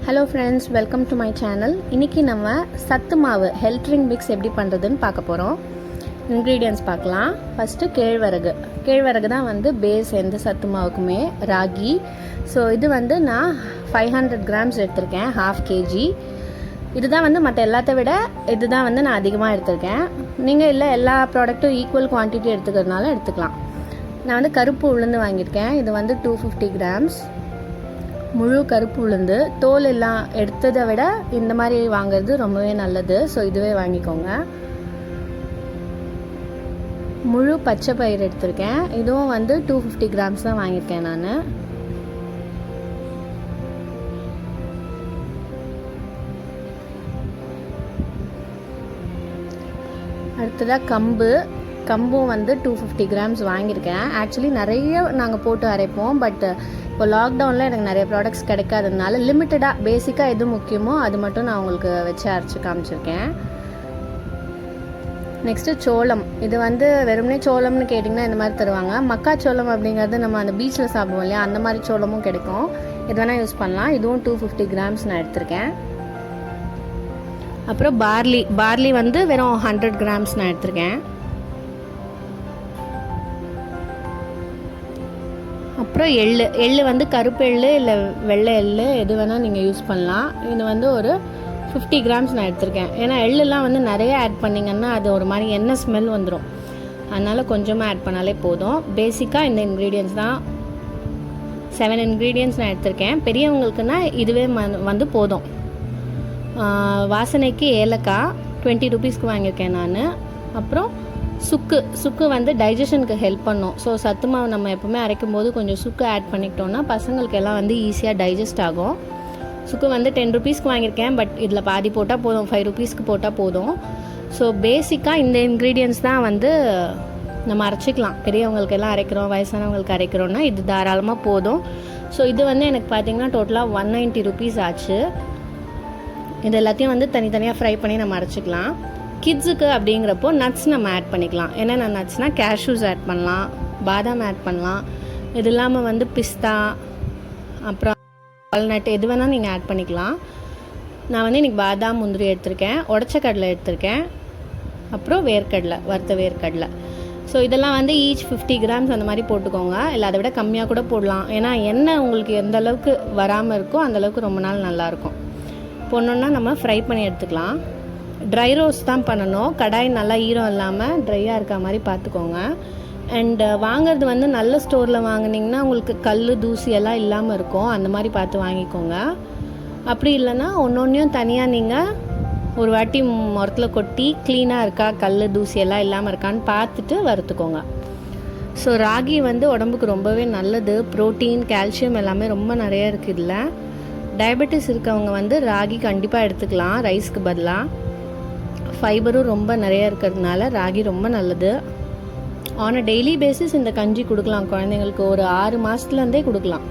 Hello friends, welcome to my channel. இன்னைக்கு நம்ம சத்து மாவு ஹெல்த் ட்ரிங்க் மிக்ஸ் எப்படி பண்ணுறதுன்னு பார்க்க போகிறோம். இன்க்ரீடியன்ட்ஸ் பார்க்கலாம். ஃபஸ்ட்டு கேழ்வரகு தான் வந்து பேஸ் எந்த சத்து மாவுக்குமே. ராகி, ஸோ இது வந்து நான் 500 grams எடுத்திருக்கேன், 1/2 kg. இதுதான் வந்து மற்ற எல்லாத்த விட இதுதான் வந்து நான் அதிகமாக எடுத்திருக்கேன். நீங்கள் இல்லை எல்லா ப்ராடக்ட்டும் ஈக்குவல் குவான்டிட்டி எடுத்துக்கிறதுனால எடுத்துக்கலாம். நான் வந்து கருப்பு உளுந்து வாங்கியிருக்கேன். இது வந்து 250 grams. முழு கருப்பு உளுந்து, தோல் எல்லாம் எடுத்ததை விட இந்த மாதிரி வாங்குறது ரொம்பவே நல்லது. ஸோ இதுவே வாங்கிக்கோங்க. முழு பச்சை பயிர் எடுத்திருக்கேன். இதுவும் வந்து 250 grams தான் வாங்கியிருக்கேன் நான். அடுத்ததாக கம்பும் வந்து 250 grams வாங்கியிருக்கேன். ஆக்சுவலி நிறைய நாங்கள் போட்டு அரைப்போம், பட் இப்போ லாக்டவுனில் எனக்கு நிறைய ப்ராடக்ட்ஸ் கிடைக்காததுனால லிமிட்டடாக பேசிக்காக எது முக்கியமோ அது மட்டும் நான் உங்களுக்கு வச்சு அரைச்சி காமிச்சிருக்கேன். நெக்ஸ்ட்டு சோளம். இது வந்து வெறுமனே சோளம்னு கேட்டிங்கன்னா இந்த மாதிரி தருவாங்க. மக்காச்சோளம் அப்படிங்கிறது நம்ம அந்த பீச்சில் சாப்பிடுவோம் இல்லையா, அந்த மாதிரி சோளமும் கிடைக்கும். இது வேணால் யூஸ் பண்ணலாம். இதுவும் 250 grams நான் எடுத்திருக்கேன். அப்புறம் பார்லி வந்து வெறும் 100 grams நான் எடுத்திருக்கேன். அப்புறம் எள்ளு வந்து கருப்பு எள்ளு இல்லை வெள்ளை எள்ளு எது வேணால் நீங்கள் யூஸ் பண்ணலாம். இது வந்து ஒரு 50 grams நான் எடுத்திருக்கேன். ஏன்னா எள்ளுலாம் வந்து நிறைய ஆட் பண்ணிங்கன்னா அது ஒரு மாதிரி எண்ணெய் ஸ்மெல் வந்துடும். அதனால் கொஞ்சமாக ஆட் பண்ணாலே போதும். பேசிக்காக இந்த இன்க்ரீடியன்ஸ் தான். 7 ingredients நான் எடுத்திருக்கேன். பெரியவங்களுக்குன்னா இதுவே வந்து போதும். வாசனைக்கு ஏலக்காய் 20 rupeesக்கு வாங்கியிருக்கேன் நான். அப்புறம் சுக்கு வந்து டைஜஷனுக்கு ஹெல்ப் பண்ணும். ஸோ சத்து மாவு நம்ம எப்போவுமே அரைக்கும் போது கொஞ்சம் சுக்கு ஆட் பண்ணிக்கிட்டோன்னா பசங்களுக்கு எல்லாம் வந்து ஈஸியாக டைஜஸ்ட் ஆகும். சுக்கு வந்து 10 rupeesக்கு வாங்கியிருக்கேன், பட் இதில் பாதி போட்டால் போதும், 5 rupeesக்கு போட்டால் போதும். ஸோ பேசிக்காக இந்த இன்க்ரீடியன்ஸ் தான் வந்து நம்ம அரைச்சிக்கலாம். பெரியவங்களுக்கு எல்லாம் அரைக்கிறோம், வயசானவங்களுக்கு அரைக்கிறோன்னா இது தாராளமாக போதும். ஸோ இது வந்து எனக்கு பார்த்திங்கன்னா டோட்டலாக 190 rupees ஆச்சு. இது எல்லாத்தையும் வந்து தனித்தனியாக ஃப்ரை பண்ணி நம்ம அரைச்சிக்கலாம். கிட்ஸுக்கு அப்படிங்கிறப்போ நட்ஸ் நம்ம ஆட் பண்ணிக்கலாம். என்னென்ன நட்ஸ்னால் கேஷ்யூஸ் ஆட் பண்ணலாம், பாதாம் ஆட் பண்ணலாம். இது இல்லாமல் வந்து பிஸ்தா, அப்புறம் வால்நட் எது வேணால் நீங்கள் ஆட் பண்ணிக்கலாம். நான் வந்து இன்றைக்கி பாதாம் முந்திரி எடுத்திருக்கேன், உடச்ச கடலை எடுத்திருக்கேன், அப்புறம் வேர்க்கடலை, வறுத்த வேர்க்கடலை. ஸோ இதெல்லாம் வந்து ஈச் 50 grams அந்த மாதிரி போட்டுக்கோங்க. இல்லை அதை விட கம்மியாக கூட போடலாம். ஏன்னா எண்ணெய் உங்களுக்கு எந்த அளவுக்கு வராமல் இருக்கோ அந்தளவுக்கு ரொம்ப நாள் நல்லாயிருக்கும். போனோன்னா நம்ம ஃப்ரை பண்ணி எடுத்துக்கலாம். ட்ரை ரோஸ்ட் தான் பண்ணணும். கடாய் நல்லா ஈரம் இல்லாமல் ட்ரையாக இருக்க மாதிரி பார்த்துக்கோங்க. அண்டு வாங்கிறது வந்து நல்ல ஸ்டோரில் வாங்கினீங்கன்னா உங்களுக்கு கல் தூசி எல்லாம் இல்லாமல் இருக்கும். அந்த மாதிரி பார்த்து வாங்கிக்கோங்க. அப்படி இல்லைன்னா ஒன்றொன்றையும் தனியாக நீங்கள் ஒரு வாட்டி முரத்தில் கொட்டி க்ளீனாக இருக்கா, கல் தூசி எல்லாம் இல்லாமல் இருக்கான்னு பார்த்துட்டு வறுத்துக்கோங்க. ஸோ ராகி வந்து உடம்புக்கு ரொம்பவே நல்லது. ப்ரோட்டீன், கால்சியம் எல்லாமே ரொம்ப நிறைய இருக்குது இதில். டயபெட்டிஸ் இருக்கவங்க வந்து ராகி கண்டிப்பாக எடுத்துக்கலாம் ரைஸ்க்கு பதிலாக. ஃபைபரும் ரொம்ப நிறைய இருக்கிறதுனால ராகி ரொம்ப நல்லது. ஆன் அ டெய்லி பேசிஸ் இந்த கஞ்சி கொடுக்கலாம் குழந்தைங்களுக்கு. ஒரு 6 மாதத்துலேருந்தே கொடுக்கலாம்.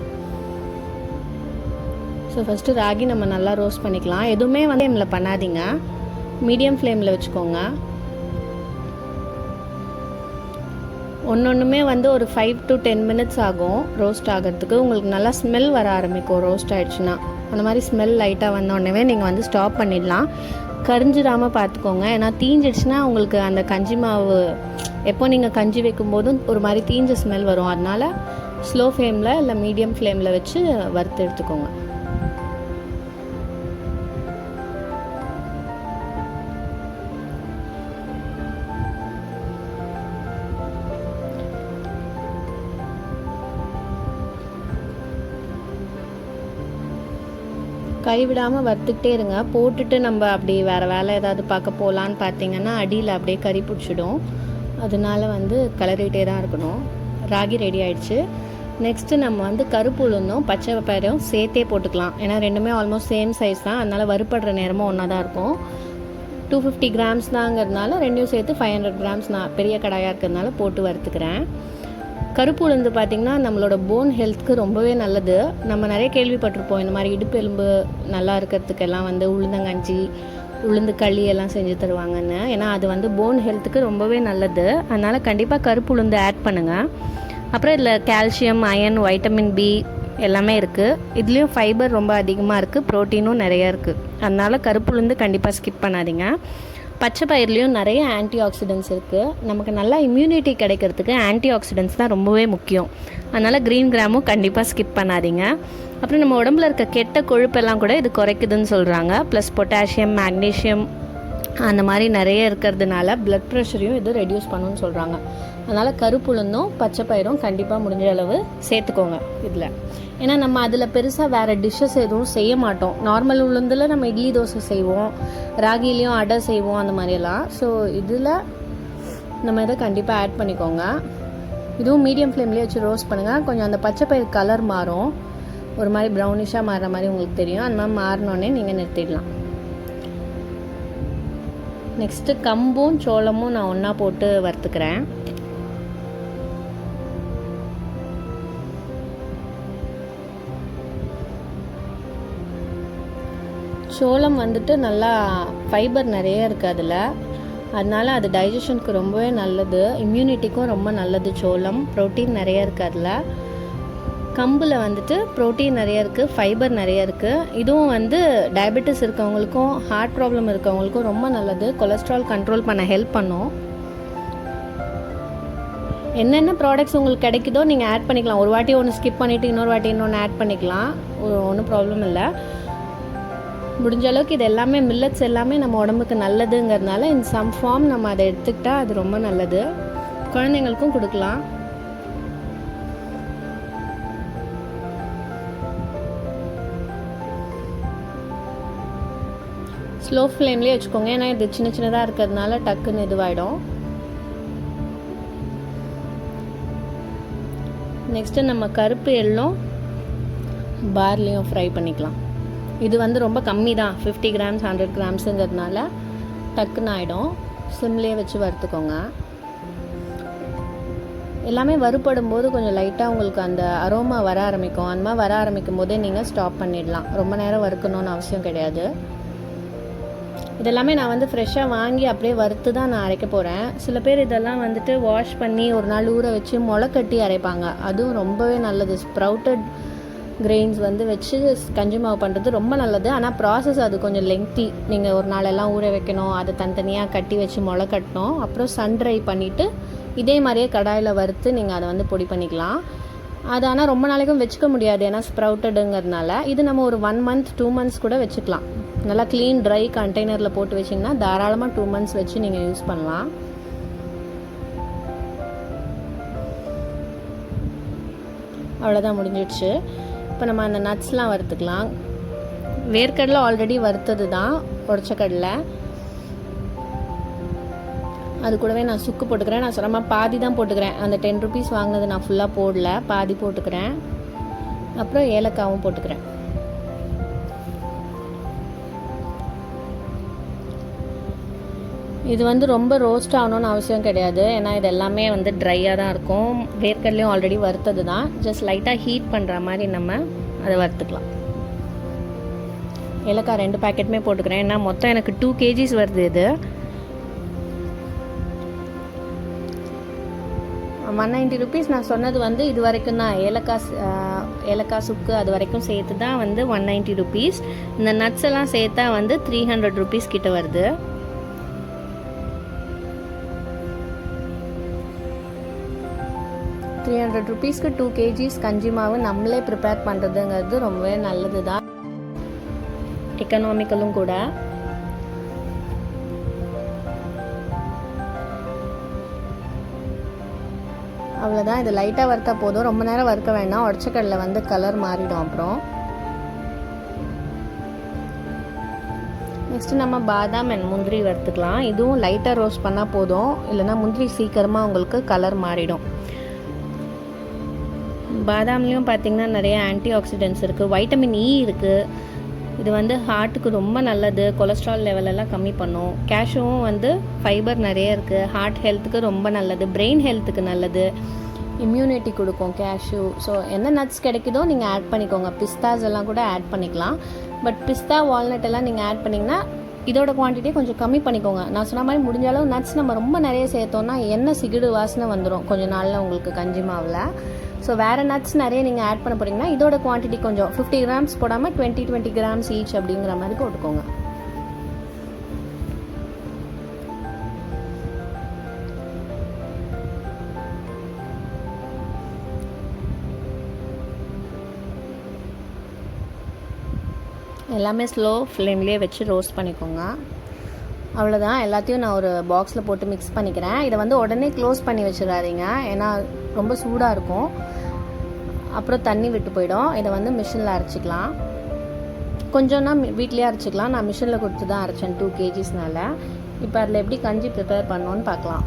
ஸோ ஃபஸ்ட்டு ராகி நம்ம நல்லா ரோஸ்ட் பண்ணிக்கலாம். எதுவுமே வந்து ஃப்ளேமில் பண்ணாதீங்க, மீடியம் ஃப்ளேமில் வச்சுக்கோங்க. ஒன்றுமே வந்து ஒரு 5 to 10 minutes ஆகும் ரோஸ்ட் ஆகிறதுக்கு. உங்களுக்கு நல்லா ஸ்மெல் வர ஆரம்பிக்கும் ரோஸ்ட் ஆகிடுச்சுன்னா. அந்த மாதிரி ஸ்மெல் லைட்டாக வந்தோடனே நீங்கள் வந்து ஸ்டாப் பண்ணிடலாம். கரிஞ்சிடாமல் பார்த்துக்கோங்க. ஏன்னா தீஞ்சிடுச்சுன்னா உங்களுக்கு அந்த கஞ்சி மாவு எப்போ நீங்கள் கஞ்சி வைக்கும்போதும் ஒரு மாதிரி தீஞ்ச ஸ்மெல் வரும். அதனால் ஸ்லோ ஃப்ளேமில் இல்லை மீடியம் ஃப்ளேமில் வச்சு வறுத்து எடுத்துக்கோங்க. கைவிடாமல் வறுத்துக்கிட்டே இருங்க. போட்டுட்டு நம்ம அப்படி வேறு வேலை ஏதாவது பார்க்க போகலான்னு பார்த்தீங்கன்னா அடியில் அப்படியே கறி பிடிச்சிடும். அதனால வந்து கிளறிட்டே தான் இருக்கணும். ராகி ரெடி ஆகிடுச்சு. நெக்ஸ்ட்டு நம்ம வந்து கருப்பு உளுந்தும் பச்சை பயிரும் சேர்த்தே போட்டுக்கலாம். ஏன்னா ரெண்டுமே ஆல்மோஸ்ட் சேம் சைஸ் தான். அதனால் வறுப்படுற நேரமும் ஒன்றா தான் இருக்கும். 250 grams தாங்கிறதுனால ரெண்டையும் சேர்த்து 500 grams நான் பெரிய கடாயாக இருக்கிறதுனால போட்டு வறுத்துக்கிறேன். கருப்பு உளுந்து பார்த்திங்கன்னா நம்மளோட போன் ஹெல்த்துக்கு ரொம்பவே நல்லது. நம்ம நிறைய கேள்விப்பட்டிருப்போம் இந்த மாதிரி இடுப்பு எலும்பு நல்லா இருக்கிறதுக்கெல்லாம் வந்து உளுந்தங்கஞ்சி, உளுந்து களி எல்லாம் செஞ்சு தருவாங்கன்னு. ஏன்னா அது வந்து போன் ஹெல்த்துக்கு ரொம்பவே நல்லது. அதனால் கண்டிப்பாக கருப்பு உளுந்து ஆட் பண்ணுங்கள். அப்புறம் இதில் கால்சியம், அயன், வைட்டமின் பி, எல்லாமே இருக்குது. இதுலேயும் ஃபைபர் ரொம்ப அதிகமாக இருக்குது, ப்ரோட்டீனும் நிறையா இருக்குது. அதனால் கருப்புளுந்து கண்டிப்பாக ஸ்கிப் பண்ணாதீங்க. பச்சை பயிர்லேயும் நிறைய ஆன்டி ஆக்சிடென்ட்ஸ் இருக்குது. நமக்கு நல்லா இம்யூனிட்டி கிடைக்கிறதுக்கு ஆன்டி ஆக்சிடென்ட்ஸ் தான் ரொம்பவே முக்கியம். அதனால் க்ரீன் கிராமும் கண்டிப்பாக ஸ்கிப் பண்ணாதீங்க. அப்புறம் நம்ம உடம்புல இருக்க கெட்ட கொழுப்பெல்லாம் கூட இது குறைக்குதுன்னு சொல்கிறாங்க. ப்ளஸ் பொட்டாசியம், மேக்னீஷியம் அந்த மாதிரி நிறைய இருக்கிறதுனால ப்ளட் ப்ரெஷரையும் இது ரெடியூஸ் பண்ணுன்னு சொல்கிறாங்க. அதனால் கருப்புளுந்தும் பச்சை பயிரும் கண்டிப்பாக முடிஞ்ச அளவு சேர்த்துக்கோங்க இதில். ஏன்னா நம்ம அதில் பெருசாக வேறு டிஷ்ஷஸ் எதுவும் செய்ய மாட்டோம். நார்மல் உளுந்தில் நம்ம இட்லி தோசை செய்வோம், ராகிலையும் அடை செய்வோம், அந்த மாதிரியெல்லாம். ஸோ இதில் நம்ம இதை கண்டிப்பாக ஆட் பண்ணிக்கோங்க. இதுவும் மீடியம் ஃப்ளேம்லேயே வச்சு ரோஸ்ட் பண்ணுங்கள். கொஞ்சம் அந்த பச்சை பயிர் கலர் மாறும், ஒரு மாதிரி ப்ரௌனிஷாக மாறுற மாதிரி உங்களுக்கு தெரியும். அந்த மாதிரி மாறினோடனே நீங்கள் நிறுத்திடலாம். நெக்ஸ்ட்டு கம்பும் சோளமும் நான் ஒன்றா போட்டு வறுத்துக்கிறேன். சோளம் வந்துட்டு நல்லா ஃபைபர் நிறைய இருக்குது அதில். அதனால் அது டைஜஷனுக்கு ரொம்பவே நல்லது, இம்யூனிட்டிக்கும் ரொம்ப நல்லது. சோளம் ப்ரோட்டீன் நிறைய இருக்குது அதில். கம்பில் வந்துட்டு ப்ரோட்டீன் நிறைய இருக்குது, ஃபைபர் நிறைய இருக்குது. இதுவும் வந்து டயபெட்டிஸ் இருக்கவங்களுக்கும் ஹார்ட் ப்ராப்ளம் இருக்கவங்களுக்கும் ரொம்ப நல்லது. கொலஸ்ட்ரால் கண்ட்ரோல் பண்ண ஹெல்ப் பண்ணும். என்னென்ன ப்ராடக்ட்ஸ் உங்களுக்கு கிடைக்குதோ நீங்கள் ஆட் பண்ணிக்கலாம். ஒரு வாட்டி ஒன்று ஸ்கிப் பண்ணிவிட்டு இன்னொரு வாட்டி இன்னொன்று ஆட் பண்ணிக்கலாம், ஒன்றும் ப்ராப்ளம் இல்லை. முடிஞ்ச அளவுக்கு இது எல்லாமே மில்லட்ஸ் எல்லாமே நம்ம உடம்புக்கு நல்லதுங்கிறதுனால இன் சம் ஃபார்ம் நம்ம அதை எடுத்துக்கிட்டால் அது ரொம்ப நல்லது. குழந்தைங்களுக்கும் கொடுக்கலாம். ஸ்லோ ஃப்ளேம்லேயே வச்சுக்கோங்க, ஏன்னா இது சின்ன சின்னதாக இருக்கிறதுனால டக்குன்னு இதுவாகிடும். நெக்ஸ்ட்டு நம்ம கருப்பு எள்ளும் பார்லியும் ஃப்ரை பண்ணிக்கலாம். இது வந்து ரொம்ப கம்மி தான், 50 கிராம்ஸ் 100 கிராம்ஸுங்கிறதுனால டக்குன்னு ஆகிடும். சிம்லேயே வச்சு வறுத்துக்கோங்க. எல்லாமே வறுப்படும் போது கொஞ்சம் லைட்டாக உங்களுக்கு அந்த அரோமா வர ஆரம்பிக்கும். அந்த மாதிரி வர ஆரம்பிக்கும் போதே நீங்கள் ஸ்டாப் பண்ணிடலாம். ரொம்ப நேரம் வறுக்கணும்னு அவசியம் கிடையாது. இதெல்லாமே நான் வந்து ஃப்ரெஷ்ஷாக வாங்கி அப்படியே வறுத்து தான் நான் அரைக்க போகிறேன். சில பேர் இதெல்லாம் வந்துட்டு வாஷ் பண்ணி ஒரு நாள் ஊற வச்சு முளை கட்டி அரைப்பாங்க. அதுவும் ரொம்பவே நல்லது. ஸ்ப்ரவுட்டட் கிரெயின்ஸ் வந்து வச்சு கஞ்சி மாவு பண்ணுறது ரொம்ப நல்லது. ஆனால் ப்ராசஸ் அது கொஞ்சம் லெங்க்தி. நீங்கள் ஒரு நாளெல்லாம் ஊற வைக்கணும், அதை தனித்தனியாக கட்டி வச்சு முளை கட்டணும். அப்புறம் சன் ட்ரை பண்ணிவிட்டு இதே மாதிரியே கடாயில் வறுத்து நீங்கள் அதை வந்து பொடி பண்ணிக்கலாம். அது ஆனால் ரொம்ப நாளைக்கும் வச்சுக்க முடியாது, ஏன்னா ஸ்ப்ரவுட்டடுங்கிறதுனால. இது நம்ம ஒரு 1 மந்த் 2 மந்த்ஸ் கூட வச்சுக்கலாம். நல்லா க்ளீன் ட்ரை கண்டெய்னரில் போட்டு வச்சிங்கன்னா தாராளமாக 2 மந்த்ஸ் வச்சு நீங்கள் யூஸ் பண்ணலாம். அவ்வளோதான், முடிஞ்சிடுச்சு. இப்போ நம்ம அந்த நட்ஸ்லாம் வறுத்துக்கலாம். வேர்க்கடலை ஆல்ரெடி வறுத்தது தான், உடச்ச கடலை. அது கூடவே நான் சுக்கு போட்டுக்கிறேன். நான் சொன்ன பாதி தான் போட்டுக்கிறேன். அந்த 10 ருபீஸ் வாங்கினது நான் ஃபுல்லாக போடல, பாதி போட்டுக்கிறேன். அப்புறம் ஏலக்காவும் போட்டுக்கிறேன். இது வந்து ரொம்ப ரோஸ்ட் ஆகணும்னு அவசியம் கிடையாது, ஏன்னா இது எல்லாமே வந்து ட்ரையாக தான் இருக்கும். வேர்க்கடலையும் ஆல்ரெடி வறுத்தது தான். ஜஸ்ட் லைட்டாக ஹீட் பண்ணுற மாதிரி நம்ம அதை வறுத்துக்கலாம். ஏலக்காய் 2 பேக்கெட்டுமே போட்டுக்கிறேன், ஏன்னா மொத்தம் எனக்கு 2 kgs வருது. இது 190 ருபீஸ். நான் சொன்னது வந்து இது வரைக்கும் தான். ஏலக்காய் சுக்கு அது வரைக்கும் சேர்த்து தான் வந்து 190 ருபீஸ். இந்த நட்ஸ் எல்லாம் சேர்த்தா வந்து 300 ருபீஸ் கிட்ட வருது. 300 ருபீஸ்க்கு 2 kgs கஞ்சி மாவு நம்மளே ப்ரிப்பேர் பண்ணுறதுங்கிறது ரொம்பவே நல்லது தான், எக்கனாமிக்கலும் கூட. அவ்வளோதான், இது லைட்டாக வறுத்தா போதும், ரொம்ப நேரம் வறுக்க வேண்டாம். உடச்சக்கடலை வந்து கலர் மாறிடும். அப்புறம் நெக்ஸ்ட்டு நம்ம பாதாம் அண்ட் முந்திரி வறுத்துக்கலாம். இதுவும் லைட்டாக ரோஸ்ட் பண்ணால் போதும், இல்லைனா முந்திரி சீக்கிரமாக உங்களுக்கு கலர் மாறிடும். பாதாம்லேயும் பார்த்திங்கன்னா நிறைய ஆன்டி ஆக்சிடென்ட்ஸ் இருக்குது, வைட்டமின் இ இருக்குது. இது வந்து ஹார்ட்டுக்கு ரொம்ப நல்லது, கொலஸ்ட்ரால் லெவலெல்லாம் கம்மி பண்ணும். கேஷ்யூவும் வந்து ஃபைபர் நிறைய இருக்குது, ஹார்ட் ஹெல்த்துக்கு ரொம்ப நல்லது, பிரெயின் ஹெல்த்துக்கு நல்லது, இம்யூனிட்டி கொடுக்கும் கேஷ்யூ. ஸோ என்ன நட்ஸ் கிடைக்குதோ நீங்கள் ஆட் பண்ணிக்கோங்க. பிஸ்தாஸ் எல்லாம் கூட ஆட் பண்ணிக்கலாம். பட் பிஸ்தா வால்நட் எல்லாம் நீங்கள் ஆட் பண்ணிங்கன்னா இதோட குவான்டிட்டியை கொஞ்சம் கம்மி பண்ணிக்கோங்க. நான் சொன்ன மாதிரி முடிஞ்ச அளவு நட்ஸ் நம்ம ரொம்ப நிறைய சேர்த்தோன்னா எண்ணெய் சிகிடு வாசனை வந்துடும் கொஞ்சம் நாளில் உங்களுக்கு கஞ்சி மாவில். ஸோ வேறு நட்ஸ் நிறைய நீங்கள் ஆட் பண்ண போகிறீங்கன்னா இதோட குவான்டிட்டி கொஞ்சம் 50 கிராம்ஸ் போடாமல் 20 கிராம்ஸ் ஈச் அப்படிங்கிற மாதிரி போட்டுக்கோங்க. எல்லாமே ஸ்லோ ஃப்ளேம்லேயே வச்சு ரோஸ்ட் பண்ணிக்கோங்க. அவ்வளோதான், எல்லாத்தையும் நான் ஒரு பாக்ஸில் போட்டு மிக்ஸ் பண்ணிக்கிறேன். இதை வந்து உடனே க்ளோஸ் பண்ணி வச்சிடாதீங்க, ஏன்னா ரொம்ப சூடாக இருக்கும், அப்புறம் தண்ணி விட்டு போயிடும். இதை வந்து மிஷினில் அரைச்சிக்கலாம். கொஞ்சம்னா வீட்லேயே அரைச்சிக்கலாம். நான் மிஷினில் கொடுத்து தான் அரைச்சேன் 2 kgsனால. இப்போ அதில் எப்படி கஞ்சி ப்ரிப்பேர் பண்ணோன்னு பார்க்கலாம்.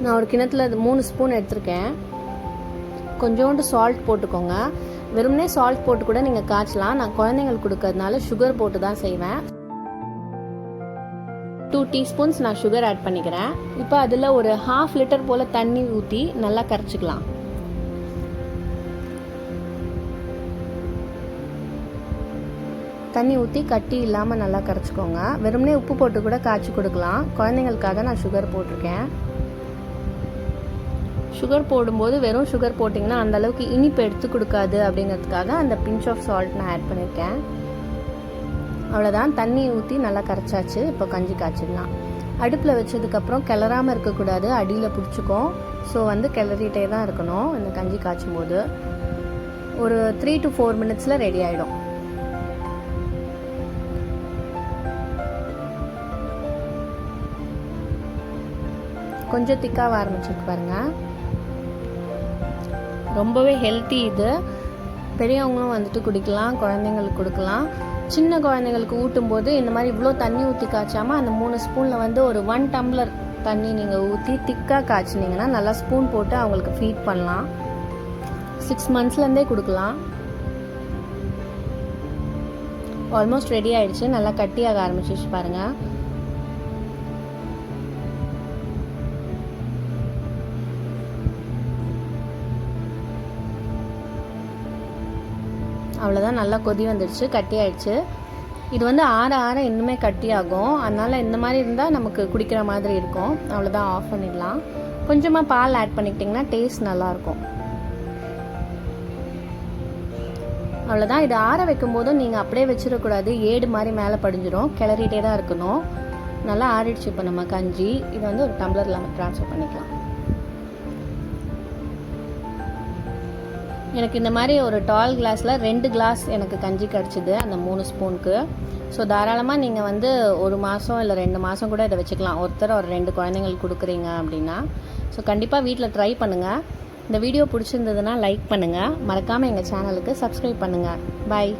நான் ஒரு கிணத்துல 3 ஸ்பூன் எடுத்திருக்கேன். கொஞ்சோண்டு சால்ட் போட்டுக்கோங்க. வெறுமனே சால்ட் போட்டு கூட நீங்கள் காய்ச்சலாம். நான் குழந்தைங்களுக்கு கொடுக்கறதுனால சுகர் போட்டு தான் செய்வேன். 2 டீஸ்பூன்ஸ் நான் சுகர் ஆட் பண்ணிக்கிறேன். இப்போ அதில் ஒரு 1/2 லிட்டர் போல் தண்ணி ஊற்றி நல்லா கரைச்சிக்கலாம். தண்ணி ஊற்றி கட்டி இல்லாமல் நல்லா கரைச்சிக்கோங்க. வெறுமனே உப்பு போட்டு கூட காய்ச்சி கொடுக்கலாம். குழந்தைங்களுக்காக நான் சுகர் போட்டிருக்கேன். சுகர் போடும்போது வெறும் சுகர் போட்டிங்கன்னா அந்தளவுக்கு இனிப்பு எடுத்து கொடுக்காது அப்படிங்கிறதுக்காக அந்த பிஞ்ச் ஆஃப் சால்ட் நான் ஆட் பண்ணியிருக்கேன். அவ்வளோதான், தண்ணி ஊற்றி நல்லா கரைச்சாச்சு. இப்போ கஞ்சி காய்ச்சிடலாம். அடுப்பில் வச்சதுக்கப்புறம் கிளறாமல் இருக்கக்கூடாது, அடியில் பிடிச்சிக்கும். ஸோ வந்து கிளறிட்டே தான் இருக்கணும். இந்த கஞ்சி காய்ச்சும் போது ஒரு 3 to 4 மினிட்ஸில் ரெடி ஆகிடும். கொஞ்சம் திக்காக ஆரம்பிச்சிருக்கு பாருங்கள். ரொம்பவே ஹெல்த்தி இது. பெரியவங்களும் வந்துட்டு குடிக்கலாம், குழந்தைங்களுக்கு கொடுக்கலாம். சின்ன குழந்தைங்களுக்கு ஊட்டும்போது இந்த மாதிரி இவ்வளோ தண்ணி ஊற்றி காய்ச்சாமல் அந்த 3 ஸ்பூனில் வந்து ஒரு 1 டம்ளர் தண்ணி நீங்கள் ஊற்றி திக்காக காய்ச்சினீங்கன்னா நல்லா ஸ்பூன் போட்டு அவங்களுக்கு ஃபீட் பண்ணலாம். 6 மந்த்ஸ்லேருந்தே கொடுக்கலாம். ஆல்மோஸ்ட் ரெடி ஆகிடுச்சு. நல்லா கட்டியாக ஆரம்பிச்சிச்சு பாருங்கள். அவ்வளோதான், நல்லா கொதி வந்துடுச்சு, கட்டி ஆயிடுச்சு. இது வந்து ஆற ஆற இன்னுமே கட்டியாகும். அதனால் இந்த மாதிரி இருந்தால் நமக்கு குடிக்கிற மாதிரி இருக்கும். அவ்வளோதான், ஆஃப் பண்ணிடலாம். கொஞ்சமாக பால் ஆட் பண்ணிக்கிட்டிங்கன்னா டேஸ்ட் நல்லாயிருக்கும். அவ்வளோதான். இது ஆற வைக்கும் போதும் நீங்கள் அப்படியே வச்சிடக்கூடாது, ஏடு மாதிரி மேலே படிஞ்சிடும். கிளறிட்டே தான் இருக்கணும். நல்லா ஆறிடுச்சு இப்போ நம்ம கஞ்சி. இது வந்து ஒரு டம்ளரில் நம்ம ட்ரான்ஸ்ஃபர் பண்ணிக்கலாம். எனக்கு இந்த மாதிரி ஒரு டால் கிளாஸில் 2 கிளாஸ் எனக்கு கஞ்சி கிடச்சிது அந்த 3 ஸ்பூனுக்கு. ஸோ தாராளமாக நீங்கள் வந்து 1 மாதம் இல்லை 2 மாதம் கூட இதை வச்சுக்கலாம். ஒருத்தர் ஒரு 2 குழந்தைங்களுக்கு கொடுக்குறீங்க அப்படின்னா. ஸோ கண்டிப்பாக வீட்டில் ட்ரை பண்ணுங்கள். இந்த வீடியோ பிடிச்சிருந்ததுன்னா லைக் பண்ணுங்கள். மறக்காமல் எங்கள் சேனலுக்கு சப்ஸ்கிரைப் பண்ணுங்கள். பாய்.